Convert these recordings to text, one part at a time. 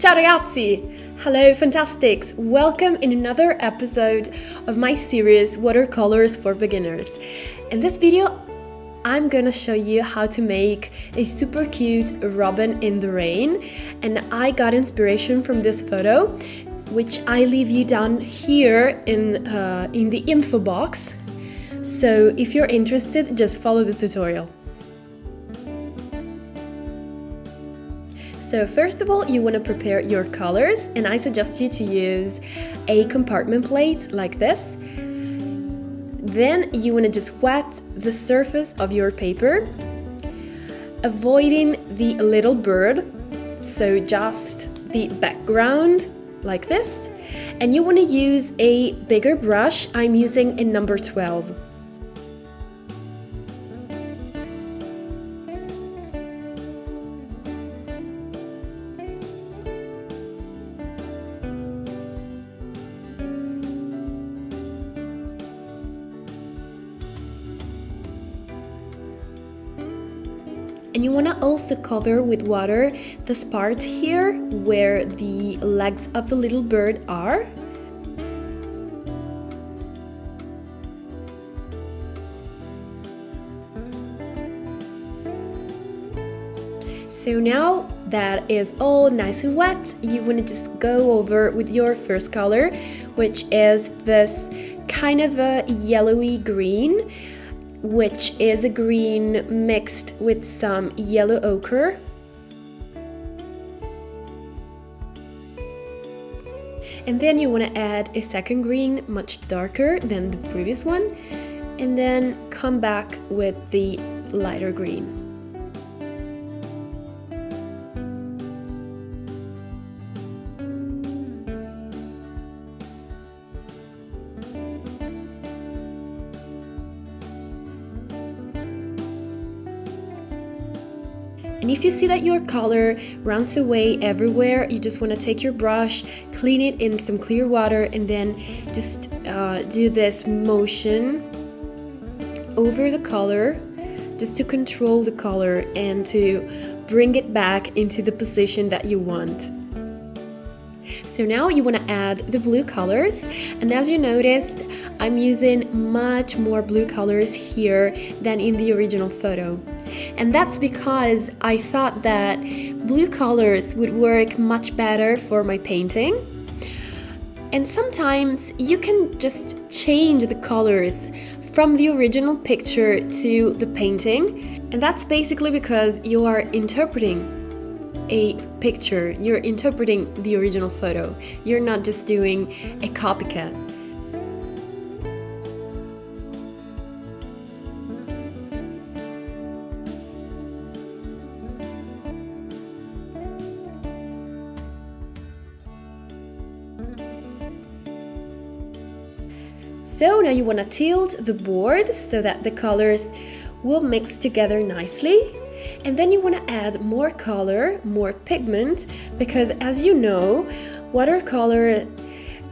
Ciao ragazzi! Hello Fantastics! Welcome in another episode of my series Watercolors for Beginners. In this video, I'm gonna show you how to make a super cute robin in the rain, and I got inspiration from this photo, which I leave you down here in the info box. So if you're interested, just follow this tutorial. So first of all, you want to prepare your colors, and I suggest you to use a compartment plate like this. Then you want to just wet the surface of your paper, avoiding the little bird, so just the background like this. And you want to use a bigger brush. I'm using a number 12. And you want to also cover with water this part here where the legs of the little bird are. So now that is all nice and wet, you want to just go over with your first color, which is this kind of a yellowy green, which is a green mixed with some yellow ochre. And then you want to add a second green, much darker than the previous one, and then come back with the lighter green. And if you see that your color runs away everywhere, you just want to take your brush, clean it in some clear water, and then just do this motion over the color just to control the color and to bring it back into the position that you want. So now you want to add the blue colors, and as you noticed, I'm using much more blue colors here than in the original photo. And that's because I thought that blue colors would work much better for my painting. And sometimes you can just change the colors from the original picture to the painting, and that's basically because you are interpreting a picture, you're interpreting the original photo, you're not just doing a copycat. So now you want to tilt the board so that the colors will mix together nicely. And then you want to add more color, more pigment, because as you know, watercolor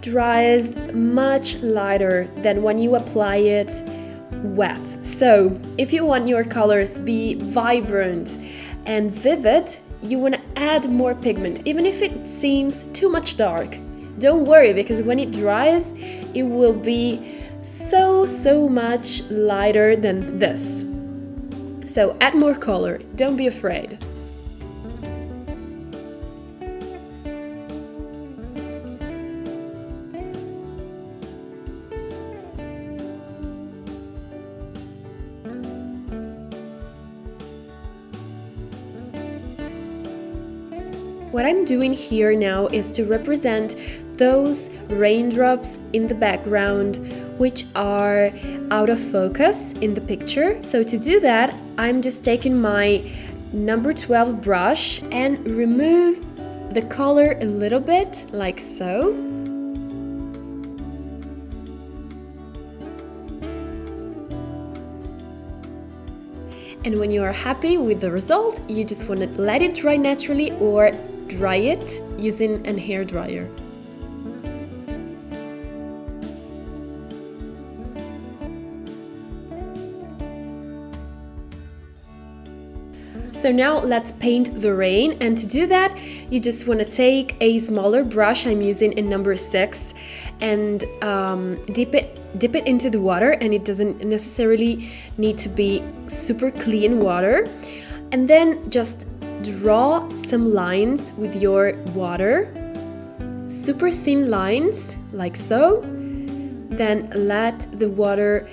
dries much lighter than when you apply it wet. So if you want your colors be vibrant and vivid, you want to add more pigment, even if it seems too much dark. Don't worry, because when it dries, it will be so much lighter than this. So add more color, don't be afraid. What I'm doing here now is to represent those raindrops in the background which are out of focus in the picture. So to do that, I'm just taking my number 12 brush and remove the color a little bit, like so. And when you are happy with the result, you just want to let it dry naturally or dry it using a hair dryer. So now let's paint the rain, and to do that you just want to take a smaller brush. I'm using a number 6, and dip it into the water, and it doesn't necessarily need to be super clean water. And then just draw some lines with your water, super thin lines like so. Then let the water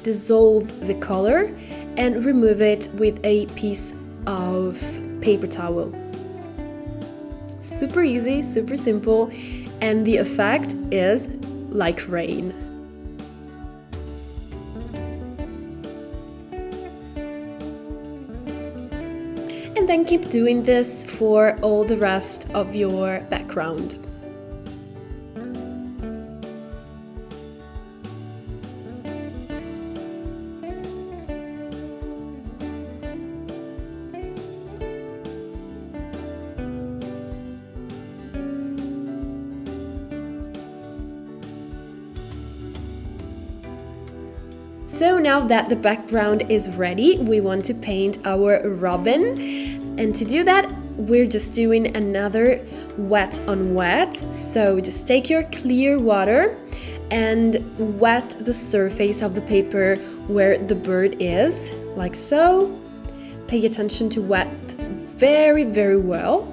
dissolve the color and remove it with a piece of paper towel. Super easy, super simple, and the effect is like rain. And then keep doing this for all the rest of your background. So now that the background is ready, we want to paint our robin. And to do that, we're just doing another wet on wet. So just take your clear water and wet the surface of the paper where the bird is, like so. Pay attention to wet very, very well.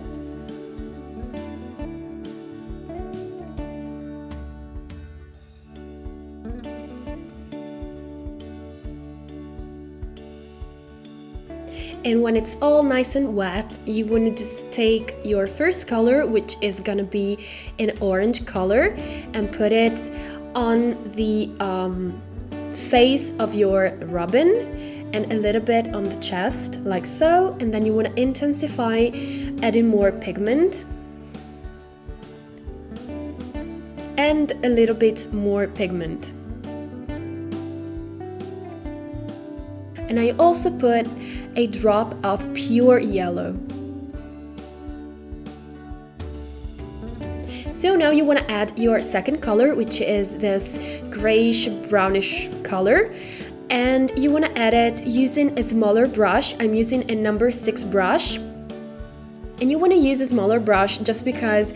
And when it's all nice and wet, you want to just take your first color, which is gonna be an orange color, and put it on the face of your robin and a little bit on the chest, like so. And then you want to intensify, adding more pigment and a little bit more pigment. And I also put a drop of pure yellow. So now you want to add your second color, which is this grayish brownish color, and you want to add it using a smaller brush. I'm using a number 6 brush, and you want to use a smaller brush just because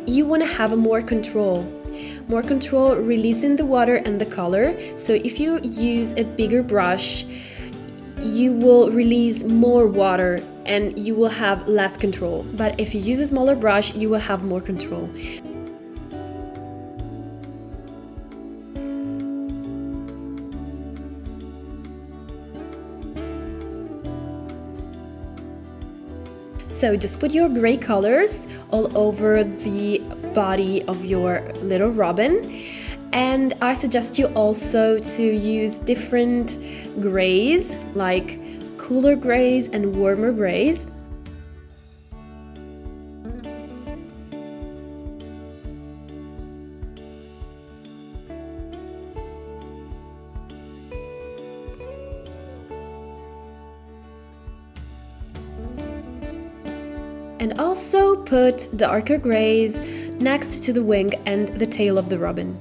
you want to have more control releasing the water and the color. So if you use a bigger brush, you will release more water and you will have less control. But if you use a smaller brush, you will have more control. So just put your gray colors all over the body of your little robin. And I suggest you also to use different grays, like cooler grays and warmer grays. And also put darker grays next to the wing and the tail of the robin.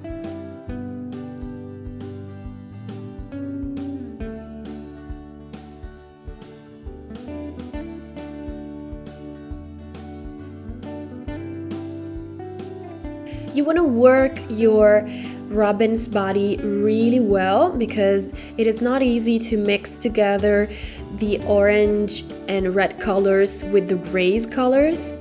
You want to work your robin's body really well because it is not easy to mix together the orange and red colors with the grays colors.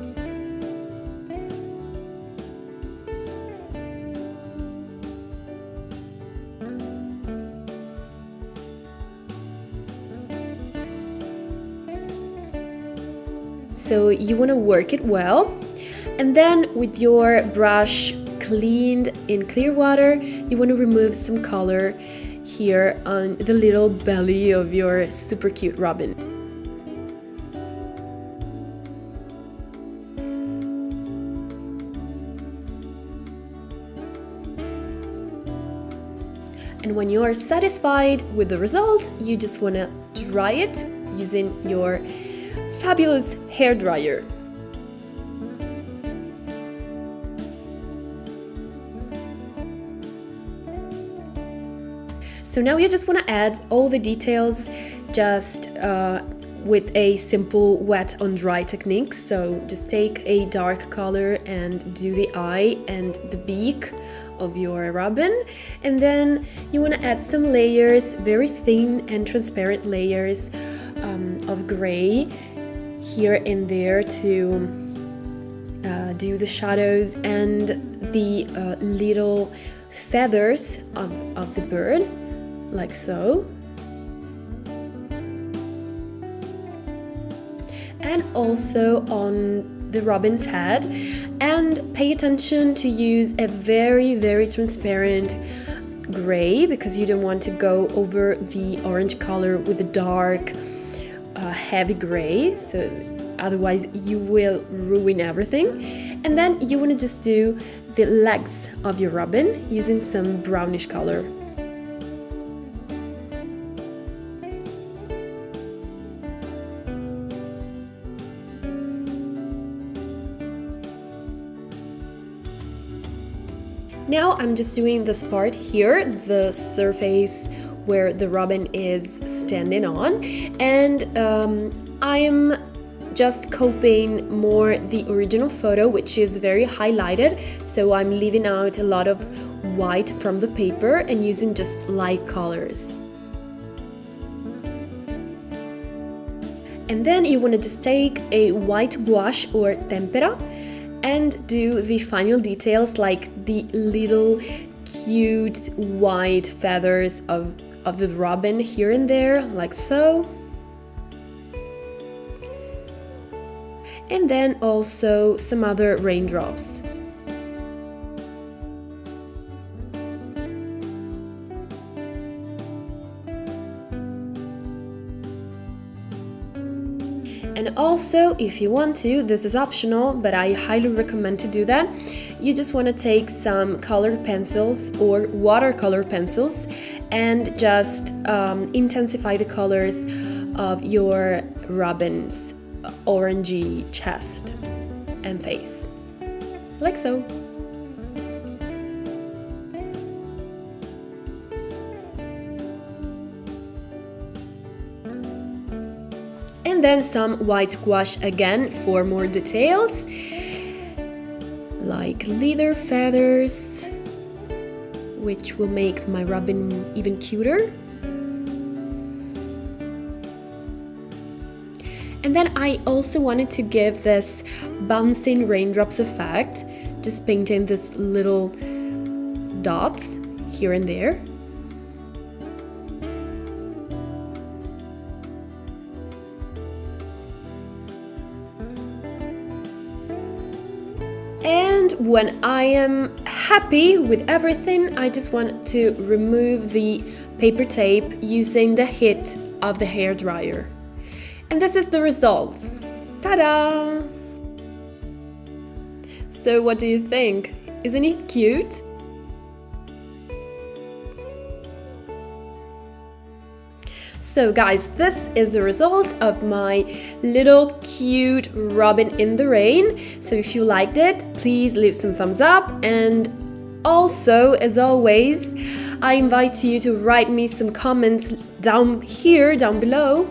So you want to work it well, and then with your brush cleaned in clear water, you want to remove some color here on the little belly of your super cute robin. And when you are satisfied with the result, you just want to dry it using your fabulous hair dryer. So now you just want to add all the details, just with a simple wet on dry technique. So just take a dark color and do the eye and the beak of your robin, and then you want to add some layers, very thin and transparent layers of gray here and there to do the shadows and the little feathers of the bird, like so. And also on the robin's head, and pay attention to use a very transparent gray, because you don't want to go over the orange color with a dark heavy gray, so otherwise you will ruin everything. And then you want to just do the legs of your robin using some brownish color. Now I'm just doing this part here, the surface where the robin is standing on, and I am just copying more the original photo, which is very highlighted, so I'm leaving out a lot of white from the paper and using just light colors. And then you want to just take a white gouache or tempera and do the final details, like the little cute white feathers of the robin here and there, like so. And then also some other raindrops. And also, if you want to, this is optional, but I highly recommend to do that, you just want to take some colored pencils or watercolor pencils and just intensify the colors of your robin's orangey chest and face, like so. And then some white gouache again for more details, like leather feathers, which will make my robin even cuter. And then I also wanted to give this bouncing raindrops effect, just painting this little dots here and there. And when I am happy with everything, I just want to remove the paper tape using the heat of the hairdryer. And this is the result. Ta-da! So what do you think? Isn't it cute? So guys, this is the result of my little cute robin in the rain. So if you liked it, please leave some thumbs up, and also, as always, I invite you to write me some comments down below,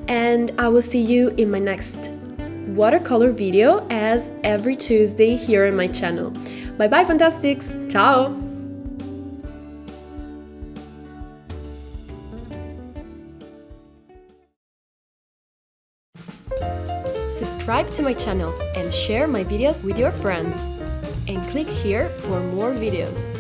and I will see you in my next watercolor video as every Tuesday here on my channel. Bye bye, Fantastics! Ciao! Subscribe to my channel and share my videos with your friends. And click here for more videos.